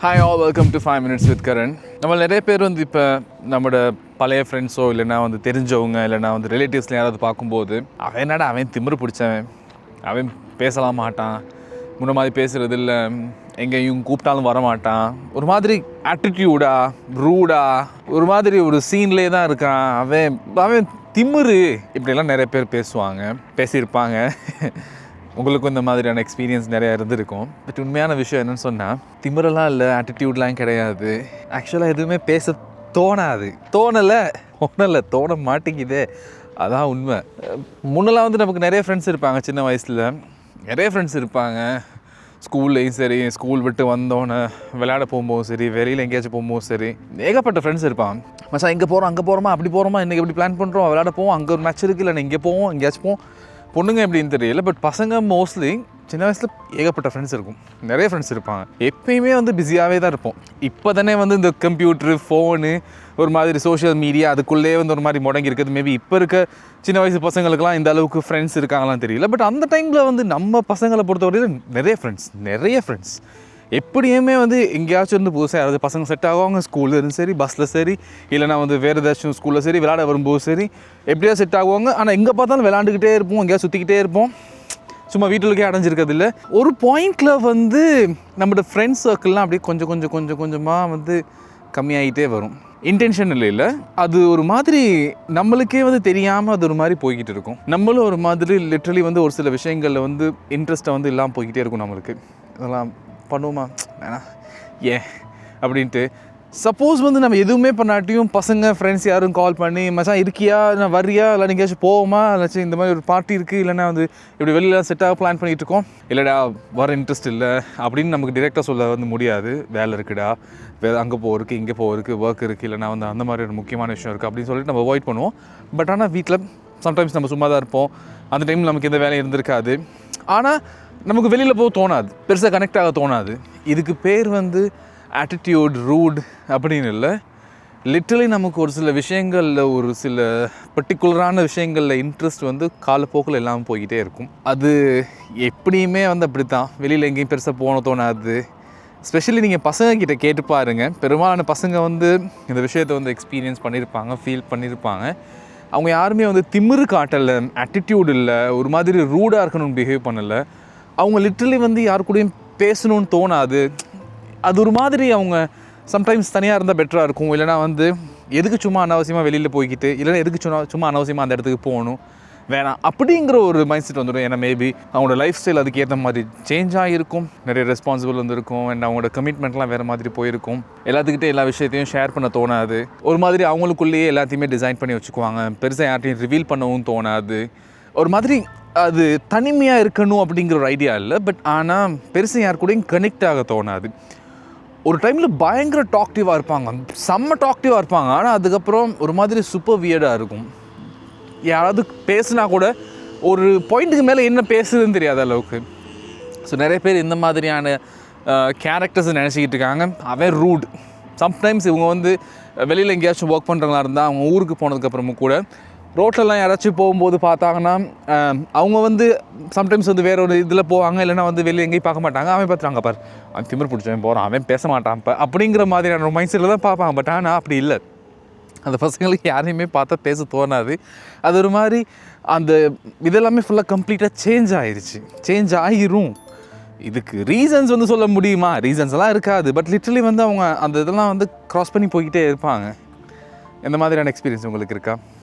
Hi all, welcome to 5 minutes with Karan. நம்ம நிறைய பேர் வந்து இப்போ நம்மளோட பழைய ஃப்ரெண்ட்ஸோ இல்லைனா வந்து தெரிஞ்சவங்க இல்லைனா வந்து ரிலேட்டிவ்ஸில் யாராவது பார்க்கும்போது அவன் என்னடா அவன் திமிரு பிடிச்சவன், அவன் பேசலாம் மாட்டான், முன்ன மாதிரி பேசுகிறது இல்லை, எங்கேயும் கூப்பிட்டாலும் வரமாட்டான், ஒரு மாதிரி ஆட்டிடியூடா ரூடா ஒரு மாதிரி ஒரு சீன்லேயே தான் இருக்கான், அவன் அவன் திமிரு, இப்படிலாம் நிறைய பேர் பேசியிருப்பாங்க. உங்களுக்கும் இந்த மாதிரியான எக்ஸ்பீரியன்ஸ் நிறையா இருந்திருக்கும். பட் உண்மையான விஷயம் என்னென்னு சொன்னால், திமிரெல்லாம் இல்லை, ஆட்டிடியூட்லாம் கிடையாது. ஆக்சுவலாக எதுவுமே பேச தோண மாட்டேங்குதே, அதான் உண்மை. முன்னெல்லாம் வந்து நமக்கு நிறைய ஃப்ரெண்ட்ஸ் இருப்பாங்க. சின்ன வயசில் நிறைய ஃப்ரெண்ட்ஸ் இருப்பாங்க. ஸ்கூல்லையும் சரி, ஸ்கூல் விட்டு வந்தோன்னே விளையாட போகும்போதும் சரி, வெளியில் எங்கேயாச்சும் போகும்போதும் சரி, ஏகப்பட்ட ஃப்ரெண்ட்ஸ் இருப்பாங்க. மச்சான் இங்கே போகிறோம், அங்கே போகிறோமா, அப்படி போகிறோமா, இன்றைக்கி எப்படி பிளான் பண்ணுறோம், விளையாட போவோம், அங்கே ஒரு மேட்ச் இருக்குது, இல்லை இங்கே போவோம், எங்கேயாச்சும் போவோம். பொண்ணுங்க எப்படின்னு தெரியல, பட் பசங்க மோஸ்ட்லி சின்ன வயசில் ஏகப்பட்ட ஃப்ரெண்ட்ஸ் இருக்கும், நிறைய ஃப்ரெண்ட்ஸ் இருப்பாங்க. எப்பயுமே வந்து பிஸியாகவே தான் இருப்போம். இப்போ தானே வந்து இந்த கம்ப்யூட்ரு, ஃபோனு, ஒரு மாதிரி சோஷியல் மீடியா அதுக்குள்ளே வந்து ஒரு மாதிரி முடங்கி இருக்குது. மேபி இப்போ இருக்க சின்ன வயசு பசங்களுக்குலாம் இந்த அளவுக்கு ஃப்ரெண்ட்ஸ் இருக்காங்களாம் தெரியல. பட் அந்த டைமில் வந்து நம்ம பசங்களை பொறுத்தவரையில் நிறைய ஃப்ரெண்ட்ஸ் எப்படியுமே வந்து எங்கேயாச்சும் வந்து புதுசாக யாராவது பசங்க செட் ஆகுவாங்க. ஸ்கூலில் சரி, பஸ்ஸில் சரி, இல்லைனா வந்து வேறு ஏதாச்சும் ஸ்கூலில் சரி, விளையாட வரும்போது சரி, எப்படியா செட் ஆகுவாங்க. ஆனால் எங்கே பார்த்தாலும் விளையாண்டுக்கிட்டே இருப்போம், எங்கேயா சுற்றிக்கிட்டே இருப்போம், சும்மா வீட்டுக்கே அடைஞ்சிருக்கிறது இல்லை. ஒரு பாயிண்டில் வந்து நம்மளோட ஃப்ரெண்ட்ஸ் சர்க்கிள்லாம் அப்படியே கொஞ்சமாக வந்து கம்மியாகிட்டே வரும். இன்டென்ஷன் இல்லை, அது ஒரு மாதிரி நம்மளுக்கே வந்து தெரியாமல் அது ஒரு மாதிரி போய்கிட்டு இருக்கும். நம்மளும் ஒரு மாதிரி லிட்ரலி வந்து ஒரு சில விஷயங்களில் வந்து இன்ட்ரெஸ்ட்டை வந்து இல்லாமல் போய்கிட்டே இருக்கும். நம்மளுக்கு அதெல்லாம் பண்ணுவோமா வேணா ஏன் அப்படின்ட்டு. சப்போஸ் வந்து நம்ம எதுவுமே பண்ணாட்டியும் பசங்க ஃப்ரெண்ட்ஸ் யாரும் கால் பண்ணி, மச்சான் இருக்கியா, நான் வர்றியா, இல்லை எங்கேயாச்சும் போவோமா, இல்லாச்சும் இந்த மாதிரி ஒரு பார்ட்டி இருக்குது, இல்லைனா வந்து இப்படி வெளியில் செட்டாக பிளான் பண்ணிகிட்டு இருக்கோம், இல்லைடா வர இன்ட்ரெஸ்ட் இல்லை அப்படின்னு நமக்கு டிரெக்டாக சொல்ல வந்து முடியாது. வேலை இருக்குடா, வேறு அங்கே போகிறதுக்கு, இங்கே போகிறதுக்கு, ஒர்க் இருக்குது, இல்லைனா வந்து அந்த மாதிரி ஒரு முக்கியமான விஷயம் இருக்குது அப்படின்னு சொல்லிட்டு நம்ம அவாய்ட் பண்ணுவோம். பட் ஆனால் வீட்டில் சம்டைம்ஸ் நம்ம சும்மா தான் இருப்போம். அந்த டைமில் நமக்கு எந்த வேலையும் இருந்திருக்காது. ஆனால் நமக்கு வெளியில் போக தோணாது, பெருசாக கனெக்ட் ஆக தோணாது. இதுக்கு பேர் வந்து ஆட்டிடியூட், ரூட் அப்படின்னு இல்லை. லிட்டரலி நமக்கு ஒரு சில விஷயங்களில், ஒரு சில பர்டிகுலரான விஷயங்களில் இன்ட்ரெஸ்ட் வந்து காலப்போக்கில் இல்லாமல் போய்கிட்டே இருக்கும். அது எப்படியுமே வந்து அப்படி தான், வெளியில் எங்கேயும் பெருசாக போன தோணாது. ஸ்பெஷலி நீங்கள் பசங்கக்கிட்ட கேட்டு பாருங்கள், பெரும்பாலான பசங்க வந்து இந்த விஷயத்தை வந்து எக்ஸ்பீரியன்ஸ் பண்ணியிருப்பாங்க, ஃபீல் பண்ணியிருப்பாங்க. அவங்க யாருமே வந்து திமிரு காட்டலை, ஆட்டிடியூட் இல்லை, ஒரு மாதிரி ரூடாக இருக்கணும்னு பிஹேவ் பண்ணலை. அவங்க லிட்ரலி வந்து யாரு கூடயும் பேசணும்னு தோணாது. அது ஒரு மாதிரி அவங்க சம்டைம்ஸ் தனியாக இருந்தால் பெட்டராக இருக்கும். இல்லைனா வந்து எதுக்கு சும்மா அனாவசியமாக வெளியில் போய்கிட்டு, இல்லைனா எதுக்கு சும்மா அனாவசியமாக அந்த இடத்துக்கு போகணும், வேணாம் அப்படிங்கிற ஒரு மைண்ட் செட் வந்துடும். ஏன்னா மேபி அவங்களோட லைஃப் ஸ்டைல் அதுக்கு ஏற்ற மாதிரி சேஞ்ச் ஆகிருக்கும், நிறைய ரெஸ்பான்சிபிள் வந்துருக்கும், அண்ட் அவங்களோட கமிட்மெண்ட்லாம் வேறு மாதிரி போயிருக்கும். எல்லாத்துக்கிட்டே எல்லா விஷயத்தையும் ஷேர் பண்ண தோணாது. ஒரு மாதிரி அவங்களுக்குள்ளேயே எல்லாத்தையுமே டிசைன் பண்ணி வச்சுக்குவாங்க. பெருசாக யார்ட்டையும் ரிவீல் பண்ணவும் தோணாது. ஒரு மாதிரி அது தனிமையாக இருக்கணும் அப்படிங்கிற ஒரு ஐடியா இல்லை. பட் ஆனால் பெருசாக யார் கூடயும் கனெக்ட் ஆக தோணாது. ஒரு டைமில் பயங்கர டாக்டிவாக இருப்பாங்க, செம்ம டாக்டிவாக இருப்பாங்க. ஆனால் அதுக்கப்புறம் ஒரு மாதிரி சூப்பர் வியர்டாக இருக்கும். யாராவது பேசுனா கூட ஒரு பாயிண்ட்டுக்கு மேலே என்ன பேசுதுன்னு தெரியாத அளவுக்கு. ஸோ நிறைய பேர் இந்த மாதிரியான கேரக்டர்ஸை நினச்சிக்கிட்டு இருக்காங்க. அவன் ரூட். சம்டைம்ஸ் இவங்க வந்து வெளியில் எங்கேயாச்சும் ஒர்க் பண்ணுறவங்களா இருந்தால், அவங்க ஊருக்கு போனதுக்கப்புறமும் கூட ரோட்லலாம் யாராச்சும் போகும்போது பார்த்தாங்கன்னா, அவங்க வந்து சம்டைம்ஸ் வந்து வேறு ஒரு இதில் போவாங்க, இல்லைனா வந்து வெளியே எங்கேயும் பார்க்க மாட்டாங்க. அவன் பார்த்துறாங்க, பார் அவன் திமிர் பிடிச்சவன் போகிறான், அவன் பேச மாட்டான் இப்போ அப்படிங்கிற மாதிரியான ஒரு மைண்ட் செட்டில் தான் பார்ப்பாங்க. பட் ஆனால் அப்படி இல்லை. அந்த பசங்களுக்கு யாரையுமே பார்த்தா பேச தோணாது. அது ஒரு மாதிரி அந்த இதெல்லாமே ஃபுல்லாக கம்ப்ளீட்டாக சேஞ்ச் ஆகிரும். இதுக்கு ரீசன்ஸ் வந்து சொல்ல முடியுமா? ரீசன்ஸ் எல்லாம் இருக்காது. பட் லிட்டரலி வந்து அவங்க அந்த இதெல்லாம் வந்து க்ராஸ் பண்ணி போய்கிட்டே இருப்பாங்க. எந்த மாதிரியான எக்ஸ்பீரியன்ஸ் உங்களுக்கு இருக்கா?